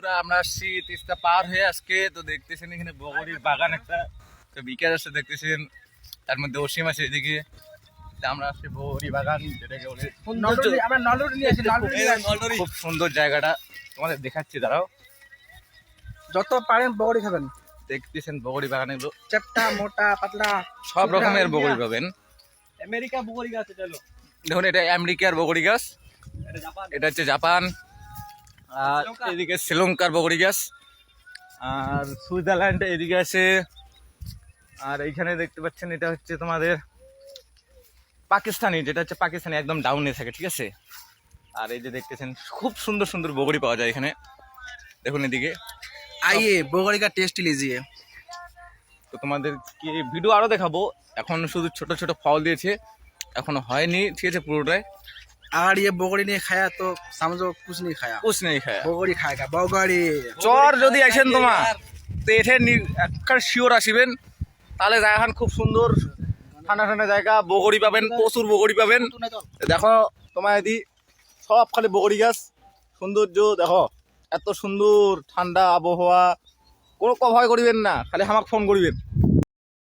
বন্ধুরা আমরা আসছি তিস্তা পার হয়ে আজকে তো দেখতেছেন এখানে বগরির বাগান একটা তো বিকাশ আছে দেখতেছেন তার মধ্যে অসীম আছে এদিকে আমরা আসছি বগরি বাগান যেটাকে বলে খুব সুন্দর জায়গাটা তোমাদের দেখাচ্ছি দাঁড়াও যত পারেন বগড়ি খাবেন। দেখতেছেন বগরি বাগান এগুলো চেপটা মোটা পাতলা সব রকমের বগরি পাবেন। আমেরিকা বগড়ি গাছ চলো দেখুন এটা আমেরিকার বগরি গাছ, এটা হচ্ছে জাপান, আর এদিকে শ্রীলঙ্কার বগরি গাছ, আর সুইজারল্যান্ড এদিকে আছে, আর এইখানে দেখতে পাচ্ছেন এটা হচ্ছে তোমাদের পাকিস্তানি, যেটা হচ্ছে পাকিস্তানি একদম ডাউনে থাকে, ঠিক আছে। আর এই যে দেখতেছেন খুব সুন্দর সুন্দর বগরি পাওয়া যায় এখানে, দেখুন এদিকে। आइए बोगड़ी का टेस्ट लीजिए। তো তোমাদের কি ভিডিও আরো দেখাবো, এখন শুধু ছোট ছোট ফল দিয়েছে, এখনো হয়নি, ঠিক আছে পুরোটাই। अगर ये बोगड़ी नहीं खाया तो समझो कुछ नहीं खाया। কুছ নেই খায় बोगड़ी खाएगा बोगड़ी। চর যদি আসেন তোমার তো এঠে একটা শিওর আসিবেন, তাহলে জায়গাখান খুব সুন্দর, ঠান্ডা ঠান্ডা জায়গা, বগরি পাবেন, প্রচুর বগরি পাবেন। দেখো তোমার এদি সব খালি বগরি গাছ, সৌন্দর্য দেখো, এত সুন্দর ঠান্ডা আবহাওয়া, কোনো ভয় করিবেন না, খালি আমাকে ফোন করিবেন।